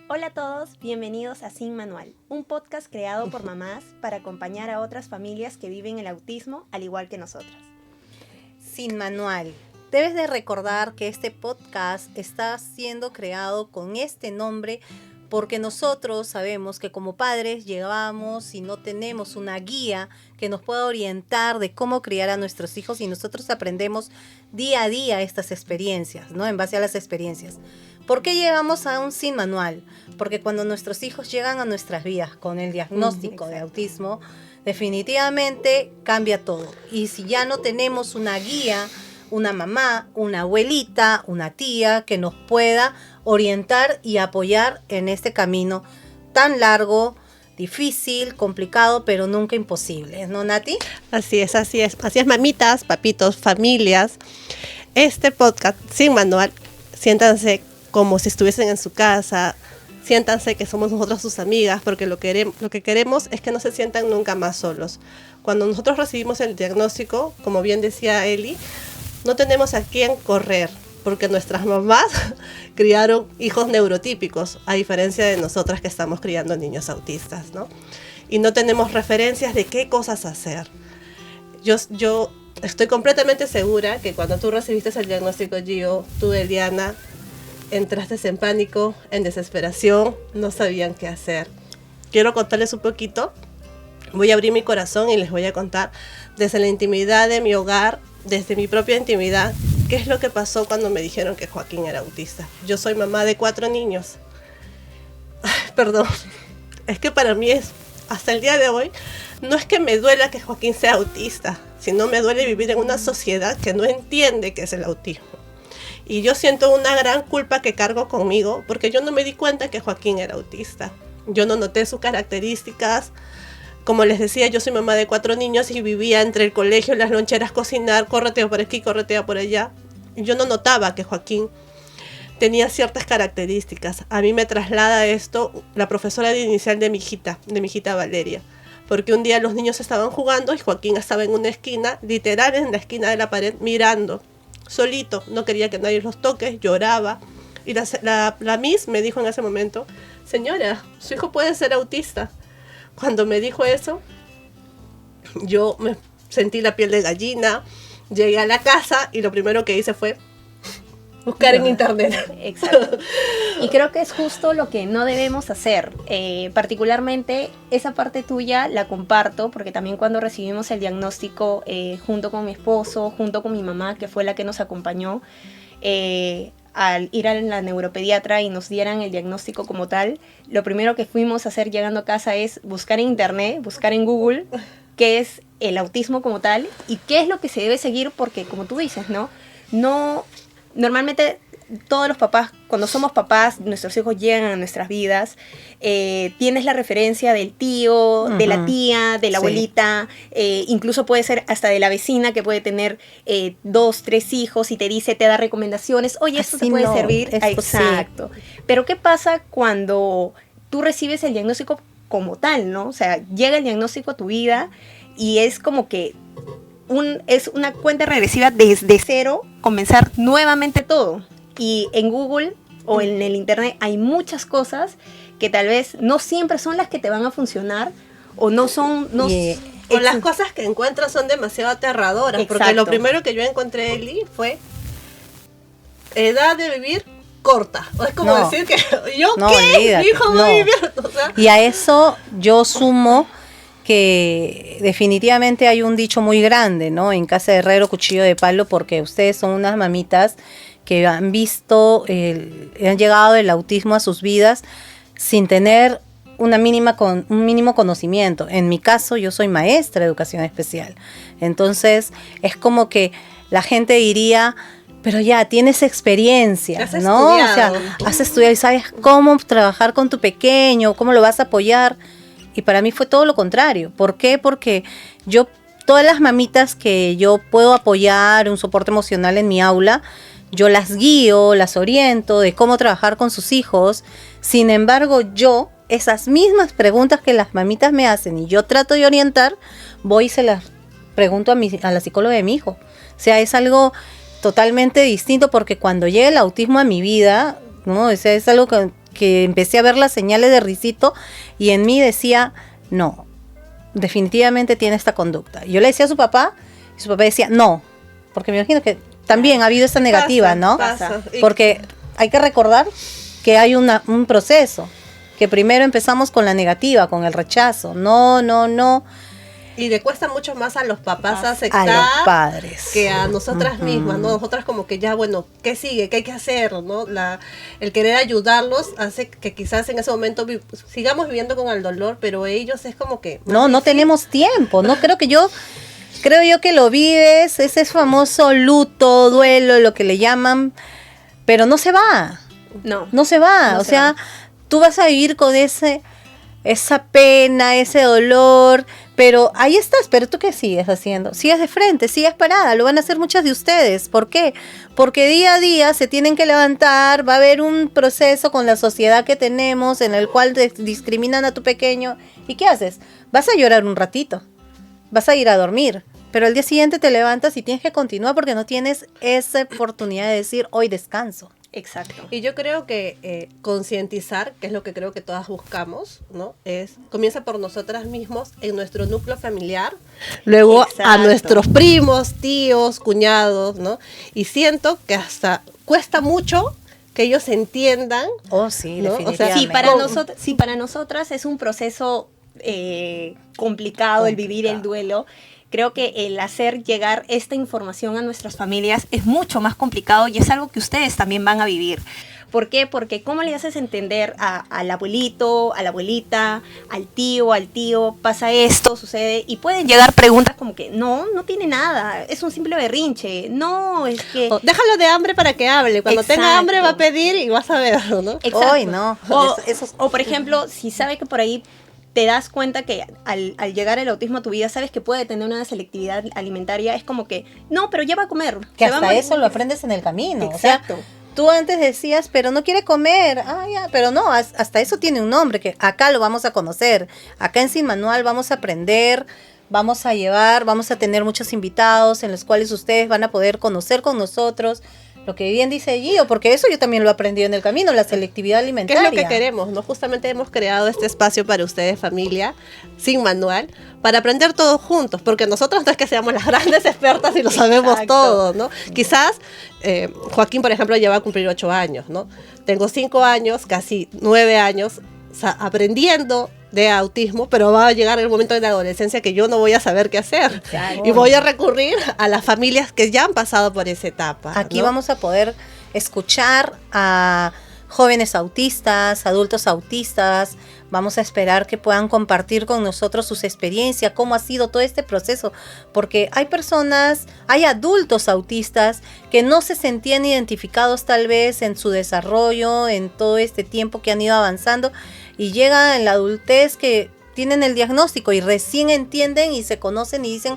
Hola a todos, bienvenidos a Sin Manual, un podcast creado por mamás para acompañar a otras familias que viven el autismo al igual que nosotras. Sin Manual. Debes de recordar que este podcast está siendo creado con este nombre porque nosotros sabemos que como padres llegamos y no tenemos una guía que nos pueda orientar de cómo criar a nuestros hijos y nosotros aprendemos día a día estas experiencias, ¿no? En base a las experiencias. ¿Por qué llegamos a un Sin Manual? Porque cuando nuestros hijos llegan a nuestras vidas con el diagnóstico de autismo, definitivamente cambia todo. Y si ya no tenemos una guía, una mamá, una abuelita, una tía que nos pueda orientar y apoyar en este camino tan largo, difícil, complicado, pero nunca imposible, ¿no, Nati? Así es, mamitas, papitos, familias. Este podcast Sin Manual, siéntanse como si estuviesen en su casa, siéntanse que somos nosotros sus amigas, porque lo que queremos es que no se sientan nunca más solos. Cuando nosotros recibimos el diagnóstico, como bien decía Eli, no tenemos a quién correr, porque nuestras mamás criaron hijos neurotípicos, a diferencia de nosotras que estamos criando niños autistas, ¿no? Y no tenemos referencias de qué cosas hacer. Yo estoy completamente segura que cuando tú recibiste el diagnóstico, Gio, tú, Eliana, entraste en pánico, en desesperación, no sabían qué hacer. Quiero contarles un poquito, voy a abrir mi corazón y les voy a contar desde la intimidad de mi hogar, desde mi propia intimidad, qué es lo que pasó cuando me dijeron que Joaquín era autista. Yo soy mamá de 4 niños. Ay, perdón, es que para mí hasta el día de hoy, no es que me duela que Joaquín sea autista, sino me duele vivir en una sociedad que no entiende qué es el autismo. Y yo siento una gran culpa que cargo conmigo, porque yo no me di cuenta que Joaquín era autista. Yo no noté sus características. Como les decía, yo soy mamá de 4 niños y vivía entre el colegio, las loncheras, cocinar, correteo por aquí, correteo por allá. Yo no notaba que Joaquín tenía ciertas características. A mí me traslada esto la profesora de inicial de mi hijita Valeria. Porque un día los niños estaban jugando y Joaquín estaba en una esquina, literal en la esquina de la pared, mirando, solito. No quería que nadie los toque, lloraba. Y la Miss me dijo en ese momento, señora, su hijo puede ser autista. Cuando me dijo eso, yo me sentí la piel de gallina, llegué a la casa y lo primero que hice fue buscar en internet. Exacto. Y creo que es justo lo que no debemos hacer. Particularmente esa parte tuya la comparto porque también cuando recibimos el diagnóstico junto con mi esposo, junto con mi mamá, que fue la que nos acompañó, al ir a la neuropediatra y nos dieran el diagnóstico como tal, lo primero que fuimos a hacer llegando a casa es buscar en internet, buscar en Google qué es el autismo como tal y qué es lo que se debe seguir, porque como tú dices, ¿no? Normalmente todos los papás, cuando somos papás, nuestros hijos llegan a nuestras vidas, tienes la referencia del tío, de la tía, de la abuelita, incluso puede ser hasta de la vecina que puede tener 2, 3 hijos y te da recomendaciones, oye, esto te puede servir. Exacto. Pero ¿qué pasa cuando tú recibes el diagnóstico como tal, ¿no? O sea, llega el diagnóstico a tu vida y es como que es una cuenta regresiva desde cero, comenzar nuevamente todo. Y en Google o en el internet hay muchas cosas que tal vez no siempre son las que te van a funcionar o no son... O las cosas que encuentras son demasiado aterradoras. Exacto. Porque lo primero que yo encontré, Eli, fue edad de vivir corta. O es como decir que yo, no, ¿qué? Olvídate, mi hijo no vivió. O sea, y a eso yo sumo que definitivamente hay un dicho muy grande, ¿no? En casa de herrero, cuchillo de palo, porque ustedes son unas mamitas que han visto, han llegado el autismo a sus vidas sin tener un mínimo conocimiento. En mi caso, yo soy maestra de educación especial. Entonces, es como que la gente diría, pero ya, tienes experiencia, ¿no? O sea, has estudiado y sabes cómo trabajar con tu pequeño, cómo lo vas a apoyar. Y para mí fue todo lo contrario. ¿Por qué? Porque todas las mamitas que yo puedo apoyar, un soporte emocional en mi aula, yo las guío, las oriento de cómo trabajar con sus hijos. Sin embargo, esas mismas preguntas que las mamitas me hacen y yo trato de orientar, voy y se las pregunto a la psicóloga de mi hijo. O sea, es algo totalmente distinto, porque cuando llega el autismo a mi vida, ¿no? O sea, es algo que empecé a ver las señales de risito y en mí decía, no, definitivamente tiene esta conducta. Yo le decía a su papá y su papá decía, no, porque me imagino que también ha habido esta negativa, ¿no? Pasa. Porque hay que recordar que hay un proceso, que primero empezamos con la negativa, con el rechazo, no. Y le cuesta mucho más a los papás A aceptar los padres. que a nosotras mismas, ¿no? Nosotras como que ya, bueno, ¿qué sigue? ¿Qué hay que hacer? ¿No? El querer ayudarlos hace que quizás en ese momento sigamos viviendo con el dolor, pero ellos es como que... No tenemos tiempo, no creo yo que lo vives, ese famoso luto, duelo, lo que le llaman, pero no se va. No se va, No o se sea, va. tú vas a vivir con esa pena, ese dolor, pero ahí estás, pero ¿tú qué sigues haciendo? Sigues de frente, sigues parada, lo van a hacer muchas de ustedes. ¿Por qué? Porque día a día se tienen que levantar, va a haber un proceso con la sociedad que tenemos en el cual discriminan a tu pequeño. ¿Y qué haces? Vas a llorar un ratito, vas a ir a dormir, pero al día siguiente te levantas y tienes que continuar porque no tienes esa oportunidad de decir, hoy descanso. Exacto. Y yo creo que concientizar, que es lo que creo que todas buscamos, ¿no? Comienza por nosotras mismos en nuestro núcleo familiar, luego a Exacto. nuestros primos, tíos, cuñados, ¿no? Y siento que hasta cuesta mucho que ellos entiendan. Oh, sí, ¿no? O sea, definitivamente. Si para nosotras es un proceso complicado el vivir el duelo, creo que el hacer llegar esta información a nuestras familias es mucho más complicado y es algo que ustedes también van a vivir. ¿Por qué? Porque ¿cómo le haces entender al abuelito, a la abuelita, al tío, pasa esto, sucede? Y pueden llegar preguntas como que, no tiene nada, es un simple berrinche, no, es que... O, déjalo de hambre para que hable. Cuando tenga Exacto. hambre va a pedir y vas a ver, ¿no? Exacto. Ay, no. O, por ejemplo, si sabe que por ahí te das cuenta que al llegar el autismo a tu vida, sabes que puede tener una selectividad alimentaria, es como que, no, pero ya va a comer. Que se va a hasta morir. eso lo aprendes en el camino. Exacto. O sea, tú antes decías, pero no quiere comer. Ah, ya, pero no, hasta eso tiene un nombre, que acá lo vamos a conocer. Acá en Sin Manual vamos a aprender, vamos a tener muchos invitados en los cuales ustedes van a poder conocer con nosotros lo que bien dice Gio, porque eso yo también lo he aprendido en el camino, la selectividad ¿Qué alimentaria. es lo que queremos? ¿No? Justamente hemos creado este espacio para ustedes, familia, Sin Manual, para aprender todos juntos, porque nosotros no es que seamos las grandes expertas y lo sabemos Exacto. todo, ¿no? Quizás Joaquín, por ejemplo, ya va a cumplir 8 años, ¿no? Tengo 5 años, casi 9 años, aprendiendo de autismo, pero va a llegar el momento de la adolescencia que yo no voy a saber qué hacer. Claro. Y voy a recurrir a las familias que ya han pasado por esa etapa. Aquí ¿no? vamos a poder escuchar a jóvenes autistas, adultos autistas. Vamos a esperar que puedan compartir con nosotros sus experiencias, cómo ha sido todo este proceso, porque hay adultos autistas que no se sentían identificados tal vez en su desarrollo, en todo este tiempo que han ido avanzando, y llega en la adultez que tienen el diagnóstico y recién entienden y se conocen y dicen,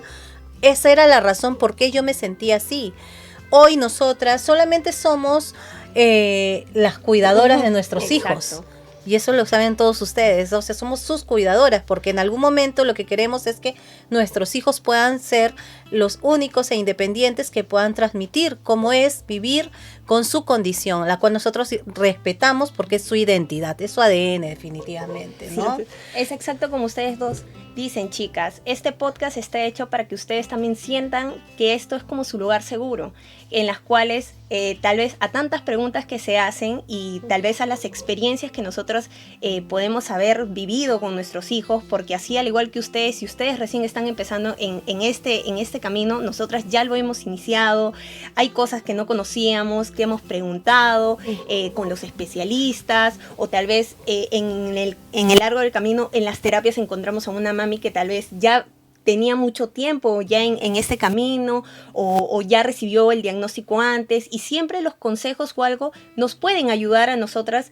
esa era la razón por qué yo me sentía así. Hoy nosotras solamente somos las cuidadoras de nuestros hijos. Exacto. Y eso lo saben todos ustedes, o sea, somos sus cuidadoras, porque en algún momento lo que queremos es que nuestros hijos puedan ser los únicos e independientes que puedan transmitir cómo es vivir con su condición, la cual nosotros respetamos porque es su identidad, es su ADN definitivamente, ¿no? Sí. Es exacto como ustedes dos dicen, chicas. Este podcast está hecho para que ustedes también sientan que esto es como su lugar seguro, en las cuales tal vez a tantas preguntas que se hacen y tal vez a las experiencias que nosotros podemos haber vivido con nuestros hijos, porque así al igual que ustedes, si ustedes recién están empezando en este camino, nosotras ya lo hemos iniciado. Hay cosas que no conocíamos, que hemos preguntado con los especialistas, o tal vez en el largo del camino en las terapias encontramos a una mami que tal vez ya tenía mucho tiempo ya en este camino o ya recibió el diagnóstico antes, y siempre los consejos o algo nos pueden ayudar a nosotras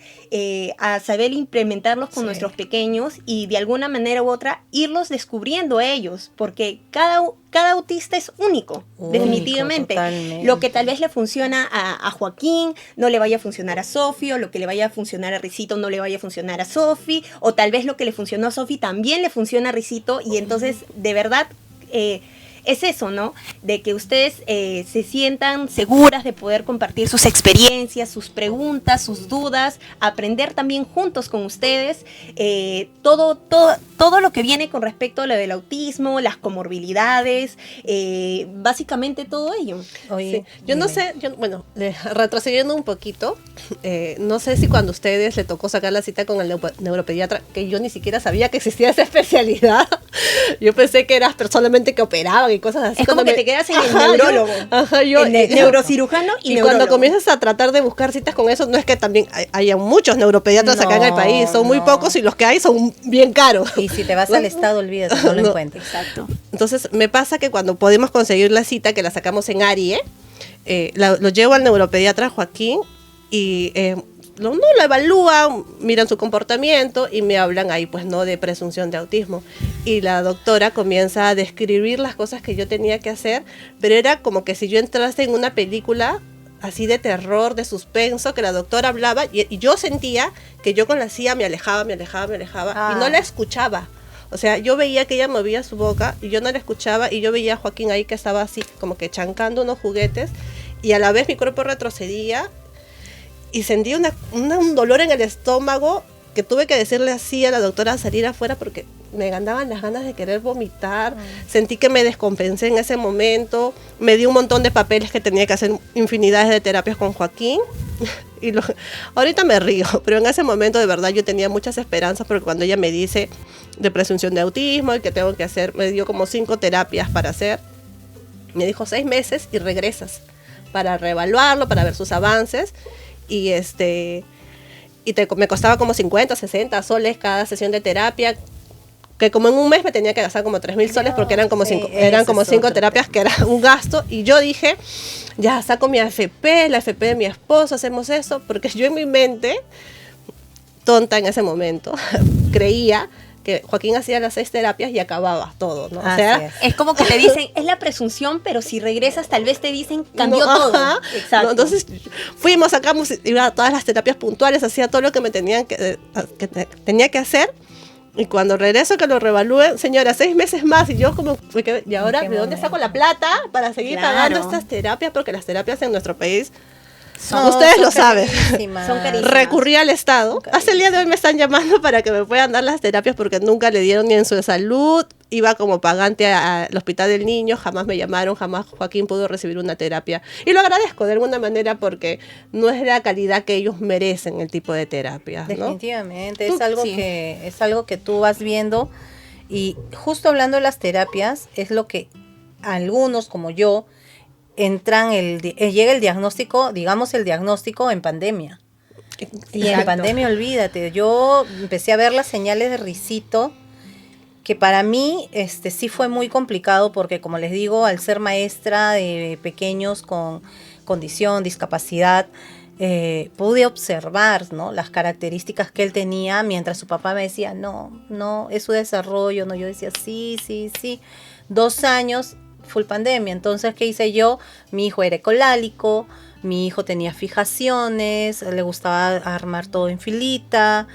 a saber implementarlos con nuestros pequeños y de alguna manera u otra irlos descubriendo a ellos, porque cada autista es único, definitivamente. Totalmente. Lo que tal vez le funciona a Joaquín no le vaya a funcionar a Sofi, o lo que le vaya a funcionar a Risito no le vaya a funcionar a Sofi, o tal vez lo que le funcionó a Sofi también le funciona a Risito, y entonces de verdad es eso, ¿no? De que ustedes se sientan seguras de poder compartir sus experiencias, sus preguntas, sus dudas, aprender también juntos con ustedes todo lo que viene con respecto a lo del autismo, las comorbilidades, básicamente todo ello. Oye, Sí. Yo no sé, retrocediendo un poquito, no sé si cuando a ustedes le tocó sacar la cita con el neuropediatra, que yo ni siquiera sabía que existía esa especialidad. Yo pensé que eras solamente que operaban y cosas así. Es como que te quedas en el neurólogo, el neurocirujano y cuando neurólogo. comienzas a tratar de buscar citas con eso, no es que también haya muchos neuropediatras acá en el país, son muy pocos y los que hay son bien caros. Y si te vas al estado, olvídate, no lo encuentras. Exacto. Entonces me pasa que cuando podemos conseguir la cita, que la sacamos en ARIE, lo llevo al neuropediatra Joaquín y lo evalúan, miran su comportamiento y me hablan ahí pues no de presunción de autismo. Y la doctora comienza a describir las cosas que yo tenía que hacer, pero era como que si yo entrase en una película así de terror, de suspenso, que la doctora hablaba y yo sentía que yo con la silla me alejaba y no la escuchaba. O sea, yo veía que ella movía su boca y yo no la escuchaba y yo veía a Joaquín ahí que estaba así como que chancando unos juguetes y a la vez mi cuerpo retrocedía y sentí un dolor en el estómago que tuve que decirle así a la doctora a salir afuera porque me andaban las ganas de querer vomitar. Sentí que me descompensé en ese momento, me dio un montón de papeles que tenía que hacer infinidades de terapias con Joaquín y ahorita me río, pero en ese momento de verdad yo tenía muchas esperanzas porque cuando ella me dice de presunción de autismo y que tengo que hacer, me dio como 5 terapias para hacer, me dijo 6 meses y regresas para reevaluarlo, para ver sus avances y me costaba como 50, 60 soles cada sesión de terapia, que como en un mes me tenía que gastar como 3.000 soles porque eran como 5 terapias, que era un gasto. Y yo dije, ya saco mi AFP, la AFP de mi esposo, hacemos eso, porque yo en mi mente, tonta en ese momento, creía que Joaquín hacía las 6 terapias y acababa todo, ¿no? O sea, es como que te dicen, es la presunción, pero si regresas tal vez te dicen, cambió todo. Exacto. No, entonces fuimos, sacamos, iba a todas las terapias puntuales, hacía todo lo que me tenía que hacer. Y cuando regreso que lo revalúen, señora, 6 meses más. Y yo como, ¿y ahora de dónde saco la plata para seguir pagando estas terapias? Porque las terapias en nuestro país, ustedes lo saben, son carísimas. Recurrí al Estado. Hasta el día de hoy me están llamando para que me puedan dar las terapias porque nunca le dieron ni en su salud. Iba como pagante al Hospital del Niño, jamás me llamaron, jamás Joaquín pudo recibir una terapia. Y lo agradezco de alguna manera porque no es la calidad que ellos merecen el tipo de terapias, ¿no? Definitivamente, es algo que tú vas viendo y justo hablando de las terapias, es lo que algunos como yo llega el diagnóstico, digamos el diagnóstico en pandemia. Y en pandemia, olvídate, yo empecé a ver las señales de risito, que para mí sí fue muy complicado porque, como les digo, al ser maestra de pequeños con condición, discapacidad, pude observar, ¿no?, las características que él tenía mientras su papá me decía, no, es su desarrollo, no, yo decía, sí, 2 años, full pandemia. Entonces, ¿qué hice yo? Mi hijo era ecolálico, mi hijo tenía fijaciones, le gustaba armar todo en filita,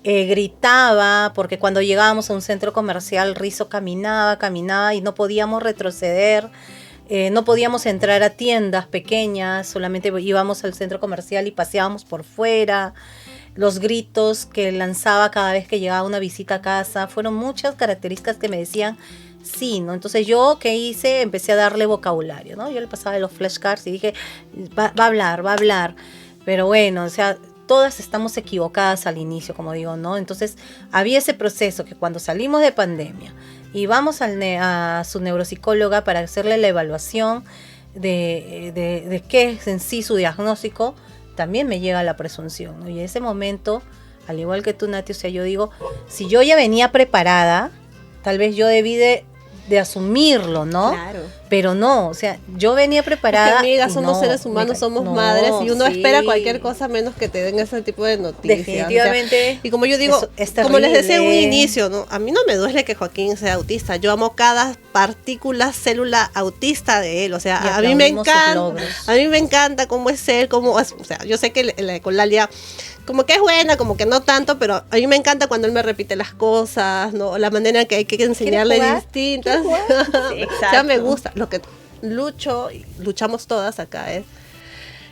gritaba, porque cuando llegábamos a un centro comercial, Rizo caminaba y no podíamos retroceder, no podíamos entrar a tiendas pequeñas, solamente íbamos al centro comercial y paseábamos por fuera. Los gritos que lanzaba cada vez que llegaba una visita a casa, fueron muchas características que me decían sí, ¿no? Entonces yo, ¿qué hice? Empecé a darle vocabulario, ¿no? Yo le pasaba de los flashcards y dije, va a hablar, pero bueno, o sea, todas estamos equivocadas al inicio, como digo, ¿no? Entonces había ese proceso que cuando salimos de pandemia y vamos a su neuropsicóloga para hacerle la evaluación de qué es en sí su diagnóstico, también me llega la presunción, ¿no? Y en ese momento, al igual que tú, Nati, o sea, yo digo, si yo ya venía preparada, tal vez yo debí de asumirlo, ¿no? Claro. Pero no, o sea, yo venía preparada. Porque, amiga, somos seres humanos, somos madres y uno espera cualquier cosa menos que te den ese tipo de noticias. Definitivamente. O sea, y como yo digo, es como les decía en un inicio, ¿no? A mí no me duele que Joaquín sea autista. Yo amo cada partícula, célula autista de él. O sea, a mí me encanta cómo es él, o sea, yo sé que la ecolalia como que es buena, como que no tanto, pero a mí me encanta cuando él me repite las cosas, ¿no? La manera en que hay que enseñarle distintas. Sí, Ya me gusta. Lo que luchamos todas acá es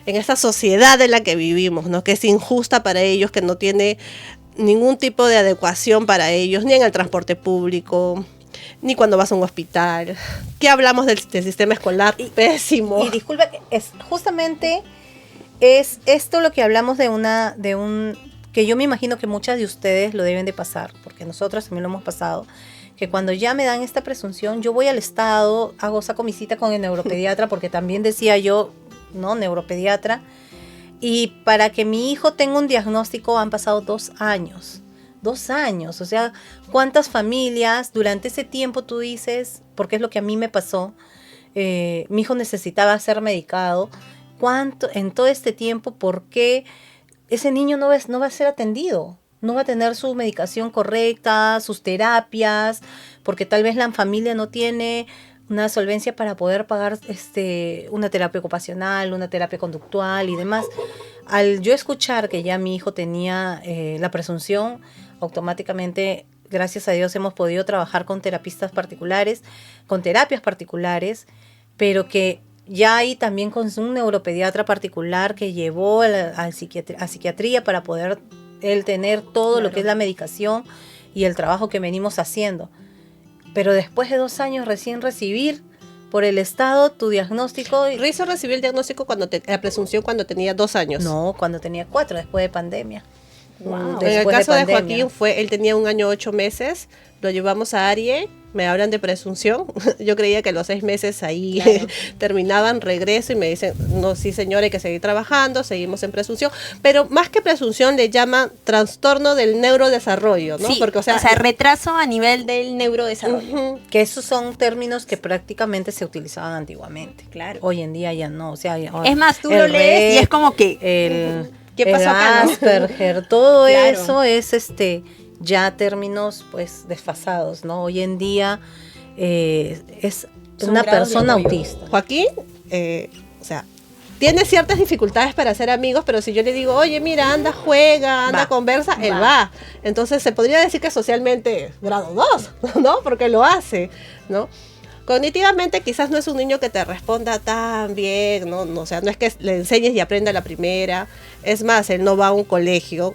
en esta sociedad en la que vivimos, ¿no? Que es injusta para ellos, que no tiene ningún tipo de adecuación para ellos, ni en el transporte público, ni cuando vas a un hospital. ¿Qué hablamos del sistema escolar? Pésimo. Y disculpa, justamente es esto lo que hablamos de un que yo me imagino que muchas de ustedes lo deben de pasar, porque nosotros también lo hemos pasado, que cuando ya me dan esta presunción, yo voy al Estado, saco mi cita con el neuropediatra, porque también decía yo, ¿no? Neuropediatra, y para que mi hijo tenga un diagnóstico han pasado 2 años. 2 años, o sea, ¿cuántas familias durante ese tiempo tú dices, porque es lo que a mí me pasó, mi hijo necesitaba ser medicado, cuánto en todo este tiempo, por qué ese niño no va a ser atendido? No va a tener su medicación correcta, sus terapias, porque tal vez la familia no tiene una solvencia para poder pagar una terapia ocupacional, una terapia conductual y demás. Al yo escuchar que ya mi hijo tenía la presunción, automáticamente, gracias a Dios, hemos podido trabajar con terapistas particulares, con terapias particulares, pero que ya hay también con un neuropediatra particular que llevó a psiquiatría para poder él tener todo lo que es la medicación y el trabajo que venimos haciendo. Pero después de 2 años recién recibir por el Estado tu diagnóstico. Rizo recibió el diagnóstico la presunción cuando tenía 2 años. No, cuando tenía 4, después de pandemia. Wow. En el caso de Joaquín él tenía 1 año 8 meses, lo llevamos a ARIE, me hablan de presunción, yo creía que los 6 meses ahí terminaban, regreso y me dicen, no, sí señora, hay que seguir trabajando, seguimos en presunción, pero más que presunción le llaman trastorno del neurodesarrollo, ¿no? Sí, porque, o sea, retraso a nivel del neurodesarrollo. Que esos son términos que prácticamente se utilizaban antiguamente. Claro. Hoy en día ya no, o sea, es más, tú lo lees y es como que ¿qué pasó acá? Asperger, todo claro. eso es ya términos pues desfasados, ¿no? Hoy en día es una persona autista. Joaquín, o sea, tiene ciertas dificultades para hacer amigos, pero si yo le digo, oye, mira, anda, juega, anda, conversa, él va. Entonces se podría decir que socialmente grado 2, ¿no? Porque lo hace, ¿no? Cognitivamente quizás no es un niño que te responda tan bien, ¿no? O sea, no es que le enseñes y aprenda a la primera. Es más, él no va a un colegio.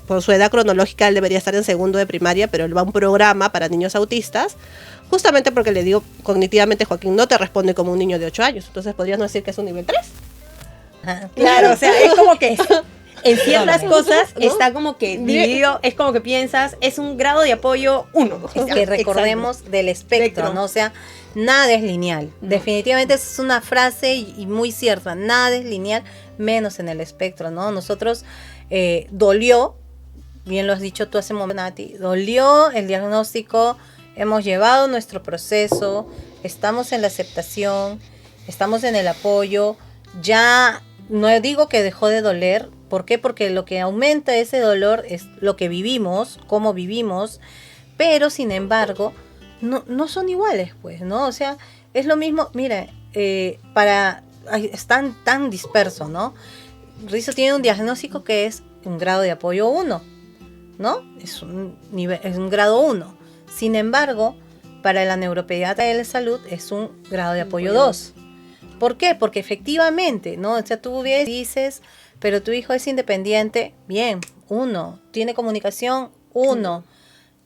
Por su edad cronológica él debería estar en 2º de primaria, pero él va a un programa para niños autistas, justamente porque le digo, cognitivamente Joaquín no te responde como un niño de 8 años. Entonces podrías no decir que es un nivel 3. Claro, o sea, es como que en ciertas cosas está como que dividido, es como que piensas, es un grado de apoyo 1. Que recordemos del espectro, ¿no? O sea, nada es lineal. No. Definitivamente esa es una frase y muy cierta. Nada es lineal, menos en el espectro, ¿no? Nosotros dolió, bien lo has dicho tú hace un momento, Nati, dolió el diagnóstico, hemos llevado nuestro proceso, estamos en la aceptación, estamos en el apoyo, ya no digo que dejó de doler. ¿Por qué? Porque lo que aumenta ese dolor es lo que vivimos, cómo vivimos, pero sin embargo no son iguales, pues, ¿no? O sea, es lo mismo, mira, están tan dispersos, ¿no? Rizo tiene un diagnóstico que es un grado de apoyo 1, ¿no? Es un grado 1. Sin embargo, para la neuropediatra de la salud es un grado de apoyo 2. ¿Por qué? Porque efectivamente, ¿no? O sea, tú dices, pero tu hijo es independiente, bien, 1. Tiene comunicación, 1.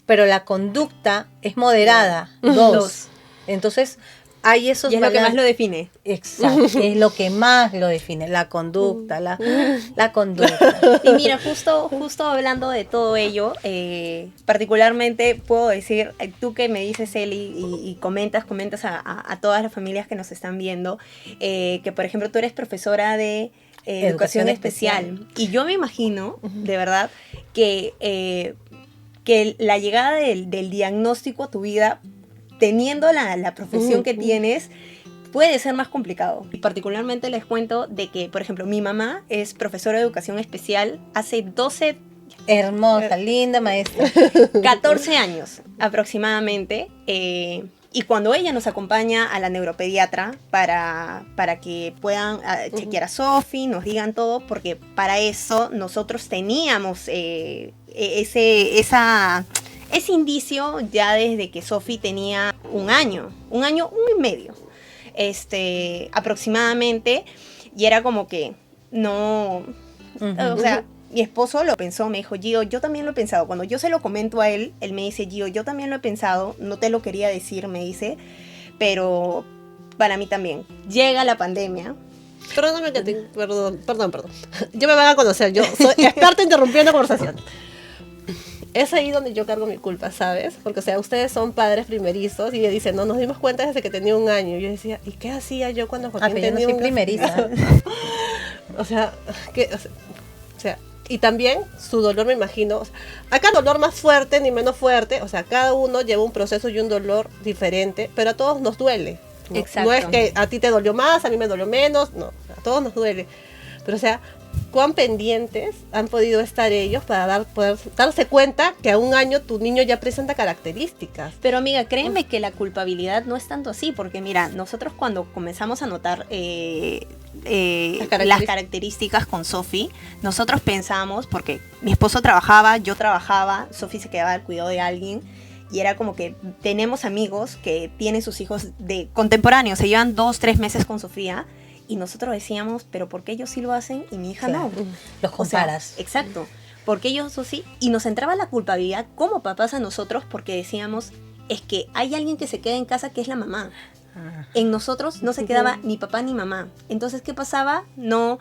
Pero la conducta es moderada, 2. Entonces, hay esos y es lo que más lo define. Exacto, es lo que más lo define, la conducta, la conducta. Y mira, justo hablando de todo ello, particularmente puedo decir, tú que me dices, Eli, y comentas a todas las familias que nos están viendo, que por ejemplo tú eres profesora de educación especial. Y yo me imagino, de verdad, que la llegada del diagnóstico a tu vida, teniendo la profesión que tienes, puede ser más complicado. Y particularmente les cuento de que, por ejemplo, mi mamá es profesora de educación especial hace 12... Hermosa, linda maestra. 14 años aproximadamente. Y cuando ella nos acompaña a la neuropediatra para que puedan chequear a Sofi, nos digan todo, porque para eso nosotros teníamos esa ese indicio ya desde que Sofi tenía un año y medio, aproximadamente, y era como que no, o sea, mi esposo lo pensó, me dijo, Gio, yo también lo he pensado. Cuando yo se lo comento a él, él me dice, Gio, yo también lo he pensado, no te lo quería decir, me dice, pero para mí también. Llega la pandemia. Perdóname que perdón. Yo me van a conocer, yo soy experta interrumpiendo conversación. Es ahí donde yo cargo mi culpa, ¿sabes? Porque, o sea, ustedes son padres primerizos y ella dice, no, nos dimos cuenta desde que tenía un año. Y yo decía, ¿y qué hacía yo cuando Joaquín pero yo no tenía soy un primeriza. o sea, y también su dolor, me imagino, o sea, acá dolor más fuerte ni menos fuerte, o sea, cada uno lleva un proceso y un dolor diferente, pero a todos nos duele. ¿No? Exacto. No es que a ti te dolió más, a mí me dolió menos, no, a todos nos duele. Pero, o sea, cuán pendientes han podido estar ellos para poder darse cuenta que a un año tu niño ya presenta características. Pero amiga, créeme que la culpabilidad no es tanto así, porque mira, nosotros cuando comenzamos a notar las características con Sofi, nosotros pensamos, porque mi esposo trabajaba, yo trabajaba, Sofi se quedaba al cuidado de alguien, y era como que tenemos amigos que tienen sus hijos de contemporáneos, se llevan 2-3 meses con Sofía, y nosotros decíamos, pero ¿por qué ellos sí lo hacen y mi hija Claro, no? los comparas. O sea, exacto. Porque ellos sí, y nos entraba la culpabilidad como papás a nosotros, porque decíamos, es que hay alguien que se queda en casa que es la mamá. En nosotros no se quedaba ni papá ni mamá. Entonces, ¿qué pasaba? No,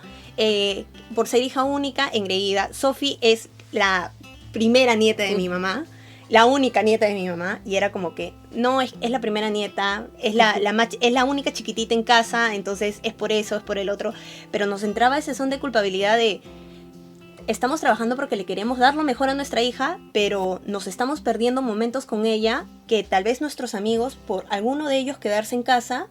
por ser hija única, engreída. Sofi es la primera nieta de mi mamá, la única nieta de mi mamá, y era como que, no, es la primera nieta, es la única chiquitita en casa, entonces es por eso, es por el otro. Pero nos entraba ese son de culpabilidad de, estamos trabajando porque le queremos dar lo mejor a nuestra hija, pero nos estamos perdiendo momentos con ella que tal vez nuestros amigos, por alguno de ellos quedarse en casa,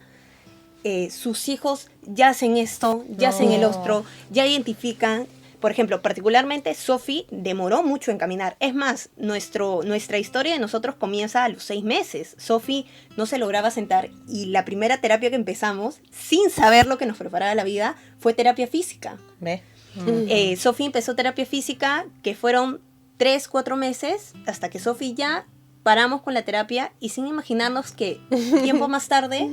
sus hijos ya hacen esto, ya hacen el otro, ya identifican. Por ejemplo, particularmente Sofi demoró mucho en caminar. Es más, nuestra historia de nosotros comienza a los 6 meses. Sofi no se lograba sentar y la primera terapia que empezamos, sin saber lo que nos preparaba la vida, fue terapia física. ¿Ves? Sofi empezó terapia física, que fueron 3-4 meses, hasta que Sofi ya paramos con la terapia y sin imaginarnos que tiempo más tarde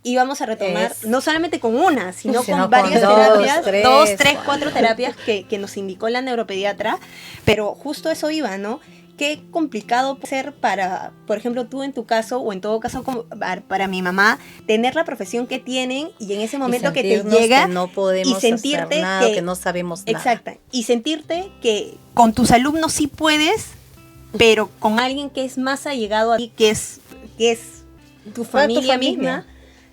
íbamos a retomar, no solamente con una, sino con varias terapias, 2, 3, 4 terapias que nos indicó la neuropediatra, pero justo eso iba, ¿no? Qué complicado puede ser para, por ejemplo, tú en tu caso, o en todo caso como para mi mamá, tener la profesión que tienen y en ese momento que te llega que no podemos y sentirte hacer nada, que no sabemos nada. Exacto, y sentirte que con tus alumnos sí puedes, pero con alguien que es más allegado a ti, que es tu familia misma,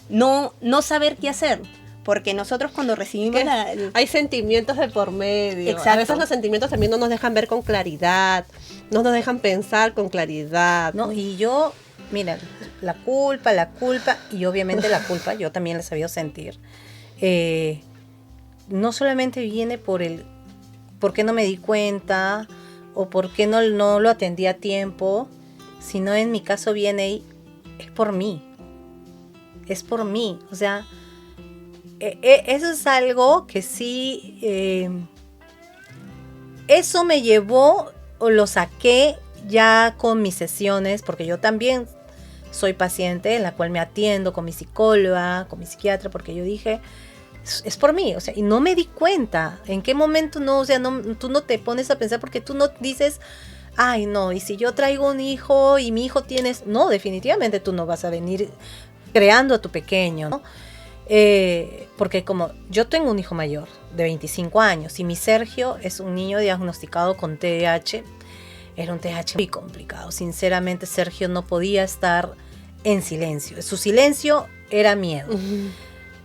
no saber qué hacer. Porque nosotros cuando recibimos hay sentimientos de por medio. Exacto. A veces los sentimientos también no nos dejan ver con claridad, no nos dejan pensar con claridad. No, y yo, mira, la culpa, y obviamente la culpa yo también la he sabido sentir. No solamente viene por qué no me di cuenta o por qué no lo atendí a tiempo, sino en mi caso viene y es por mí. Es por mí, o sea, eso es algo que sí, eso me llevó o lo saqué ya con mis sesiones, porque yo también soy paciente en la cual me atiendo con mi psicóloga, con mi psiquiatra, porque yo dije, es por mí, o sea, y no me di cuenta en qué momento no, o sea, tú no te pones a pensar porque tú no dices, ay no, y si yo traigo un hijo y mi hijo tienes, no, definitivamente tú no vas a venir creando a tu pequeño, ¿no? Porque como yo tengo un hijo mayor de 25 años y mi Sergio es un niño diagnosticado con TDAH, era un TDAH muy complicado. Sinceramente, Sergio no podía estar en silencio. Su silencio era miedo.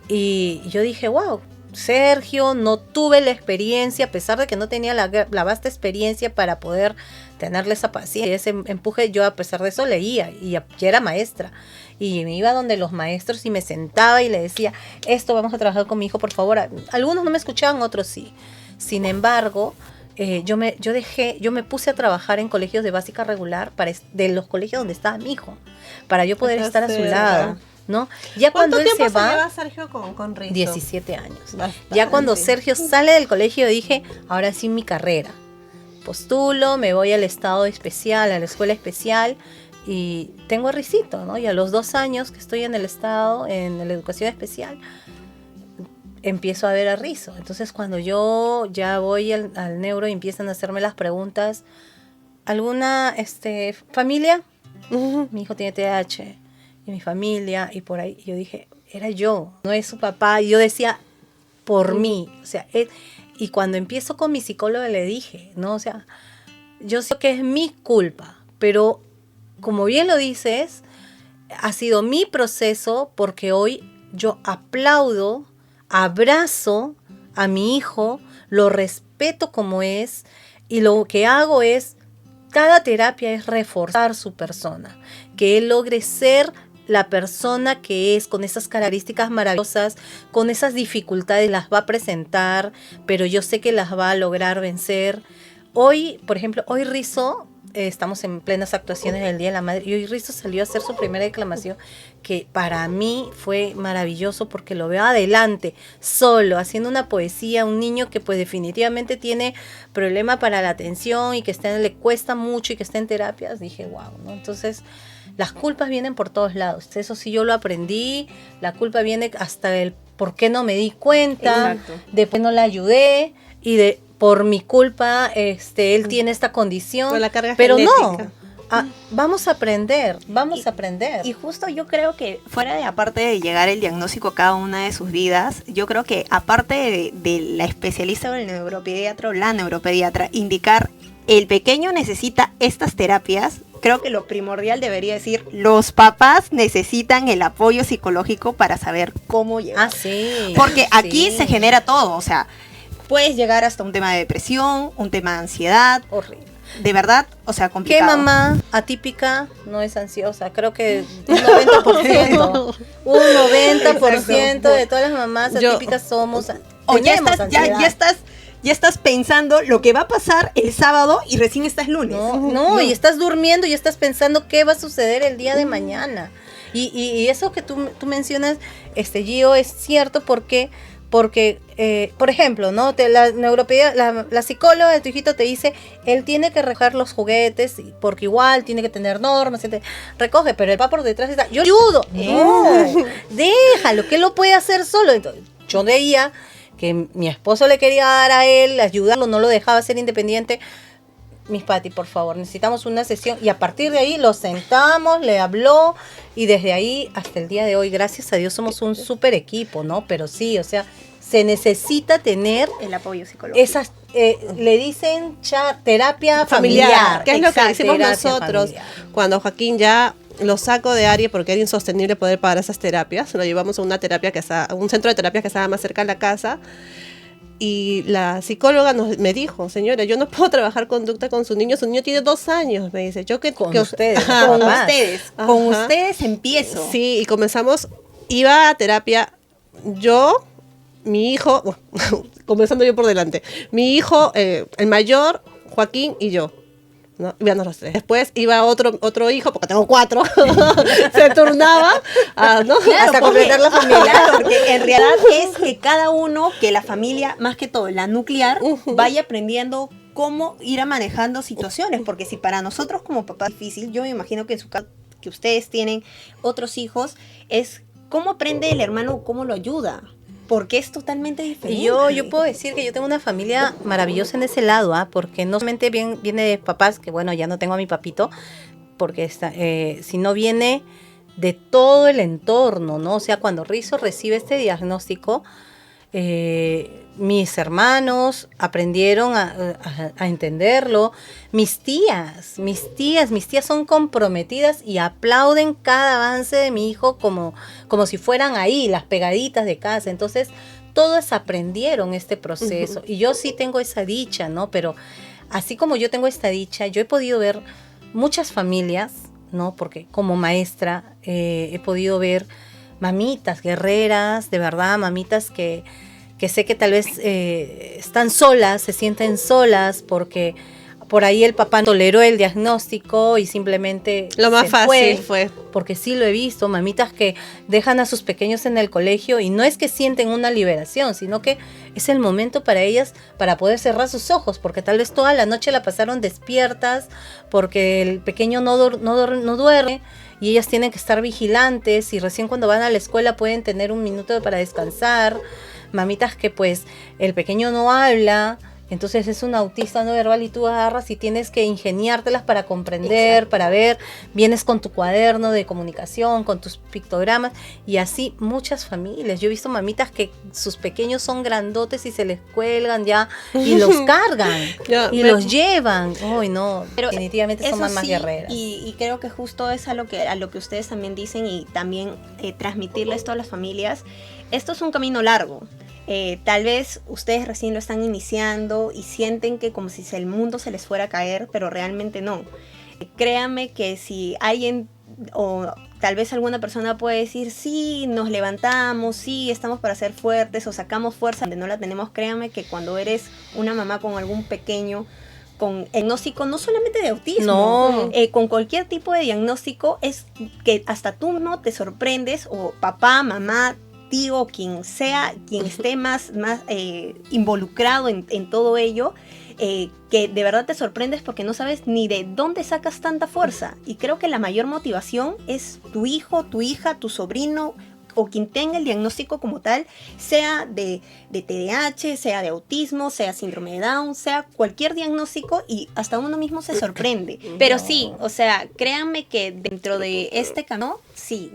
Y yo dije, wow, Sergio, no tuve la experiencia, a pesar de que no tenía la vasta experiencia para poder tenerle esa paciencia, ese empuje. Yo a pesar de eso leía y ya era maestra. Y me iba donde los maestros y me sentaba y le decía, esto vamos a trabajar con mi hijo, por favor. Algunos no me escuchaban, otros sí. Sin embargo, yo me puse a trabajar en colegios de básica regular de los colegios donde estaba mi hijo, para yo poder estar a su lado, ¿no? Ya cuando él se va, lleva Sergio con Rizo? 17 años. Bastante. Ya cuando Sergio sale del colegio dije, ahora sí mi carrera. postulo, me voy al estado especial, a la escuela especial, y tengo a Risito, ¿no? Y a los 2 años que estoy en el estado, en la educación especial, empiezo a ver a Rizo. Entonces, cuando yo ya voy al neuro y empiezan a hacerme las preguntas, ¿alguna familia? Mi hijo tiene TDAH, y mi familia, y por ahí. Y yo dije, era yo, no es su papá. Y yo decía, por mí. O sea, y cuando empiezo con mi psicóloga le dije, ¿no? O sea, yo sé que es mi culpa, pero como bien lo dices, ha sido mi proceso, porque hoy yo aplaudo, abrazo a mi hijo, lo respeto como es, y lo que hago es, cada terapia es reforzar su persona, que él logre ser la persona que es, con esas características maravillosas, con esas dificultades las va a presentar, pero yo sé que las va a lograr vencer. Hoy, por ejemplo, hoy Rizo, estamos en plenas actuaciones del Día de la Madre, y hoy Rizo salió a hacer su primera declamación, que para mí fue maravilloso, porque lo veo adelante, solo, haciendo una poesía, un niño que pues definitivamente tiene problema para la atención, y que le cuesta mucho, y que está en terapias. Dije, wow, ¿no? Entonces, las culpas vienen por todos lados. Eso sí, yo lo aprendí. La culpa viene hasta el por qué no me di cuenta, Exacto. de por qué no la ayudé, y de por mi culpa él tiene esta condición. Con la carga pero genética. no, vamos a aprender, a aprender. Y justo yo creo que fuera de, aparte de llegar el diagnóstico a cada una de sus vidas, yo creo que aparte de la especialista o el neuropediatra o la neuropediatra indicar el pequeño necesita estas terapias, creo que lo primordial debería decir, los papás necesitan el apoyo psicológico para saber cómo llevar. Sí. Porque aquí sí. se genera todo, o sea, puedes llegar hasta un tema de depresión, un tema de ansiedad, Horrible. de verdad, o sea, ¿Qué complicado. mamá atípica no es ansiosa? Creo que un 90%. Un 90% de todas las mamás atípicas somos. O ya tenemos estás, ya ansiedad. estás pensando lo que va a pasar el sábado y recién estás lunes. No, y estás durmiendo y estás pensando qué va a suceder el día de mañana. Y eso que tú mencionas, Gio, es cierto porque por ejemplo, ¿no? La psicóloga de tu hijito te dice, él tiene que recoger los juguetes porque igual tiene que tener normas, recoge, pero el papá por detrás está, yo ayudo. No, déjalo, que él lo puede hacer solo. Entonces, yo veía que mi esposo le quería dar a él, ayudarlo, no lo dejaba ser independiente. Miss Patti, por favor, necesitamos una sesión. Y a partir de ahí lo sentamos, le habló, y desde ahí hasta el día de hoy, gracias a Dios, somos un súper equipo, ¿no? Pero sí, o sea, se necesita tener el apoyo psicológico. esas, le dicen terapia familiar. Que es lo que Exacto, decimos terapia nosotros familiar. cuando Joaquín ya lo saco de Ari porque era insostenible poder pagar esas terapias. Lo llevamos a una terapia a un centro de terapias que estaba más cerca de la casa. Y la psicóloga me dijo, señora, yo no puedo trabajar conducta con su niño tiene 2 años, me dice. Con ustedes, Ajá. Con papás. ustedes, Ajá. con ustedes empiezo. Sí, y comenzamos, iba a terapia yo, mi hijo, bueno, comenzando yo por delante, mi hijo, el mayor, Joaquín y yo. ¿No? Íbamos los 3. Después iba otro hijo, porque tengo 4, se turnaba, ¿no? Claro, Hasta porque- completar la familia. Claro, porque en realidad es que cada uno, que la familia, más que todo la nuclear, vaya aprendiendo cómo ir manejando situaciones, porque si para nosotros como papás es difícil, yo me imagino que en su caso, que ustedes tienen otros hijos, es cómo aprende el hermano, cómo lo ayuda, porque es totalmente diferente. Y yo puedo decir que yo tengo una familia maravillosa en ese lado, porque no solamente viene de papás, que bueno, ya no tengo a mi papito, porque sino viene de todo el entorno, ¿no? O sea, cuando Rizo recibe este diagnóstico, mis hermanos aprendieron a entenderlo, mis tías son comprometidas y aplauden cada avance de mi hijo como si fueran ahí, las pegaditas de casa. Entonces, todos aprendieron este proceso. Y yo sí tengo esa dicha, ¿no? Pero así como yo tengo esta dicha, yo he podido ver muchas familias, ¿no? Porque como maestra he podido ver mamitas guerreras, de verdad, mamitas que sé que tal vez están solas, se sienten solas porque por ahí el papá toleró el diagnóstico y simplemente Lo más se fácil fue. porque sí lo he visto, mamitas que dejan a sus pequeños en el colegio y no es que sienten una liberación, sino que es el momento para ellas para poder cerrar sus ojos, porque tal vez toda la noche la pasaron despiertas, porque el pequeño no duerme, y ellas tienen que estar vigilantes, y recién cuando van a la escuela pueden tener un minuto para descansar. Mamitas que pues el pequeño no habla, entonces es un autista no verbal, y tú agarras y tienes que ingeniártelas para comprender, exacto, para ver, vienes con tu cuaderno de comunicación, con tus pictogramas, y así muchas familias. Yo he visto mamitas que sus pequeños son grandotes y se les cuelgan ya y los cargan y los llevan. Uy, no, pero definitivamente son mamás guerreras. Y creo que justo es a lo que ustedes también dicen, y también transmitirle esto a las familias. Esto es un camino largo. Tal vez ustedes recién lo están iniciando y sienten que como si el mundo se les fuera a caer, pero realmente no. Créanme que si alguien o tal vez alguna persona puede decir, sí, nos levantamos, sí, estamos para ser fuertes o sacamos fuerza donde no la tenemos, créanme que cuando eres una mamá con algún pequeño con diagnóstico no solamente de autismo, con cualquier tipo de diagnóstico, es que hasta tú no te sorprendes, o papá, mamá, tío, quien sea, quien esté más involucrado en todo ello, que de verdad te sorprendes porque no sabes ni de dónde sacas tanta fuerza. Y creo que la mayor motivación es tu hijo, tu hija, tu sobrino, o quien tenga el diagnóstico como tal, sea de TDAH, sea de autismo, sea síndrome de Down, sea cualquier diagnóstico, y hasta uno mismo se sorprende. Pero sí, o sea, créanme que dentro de este camino, sí,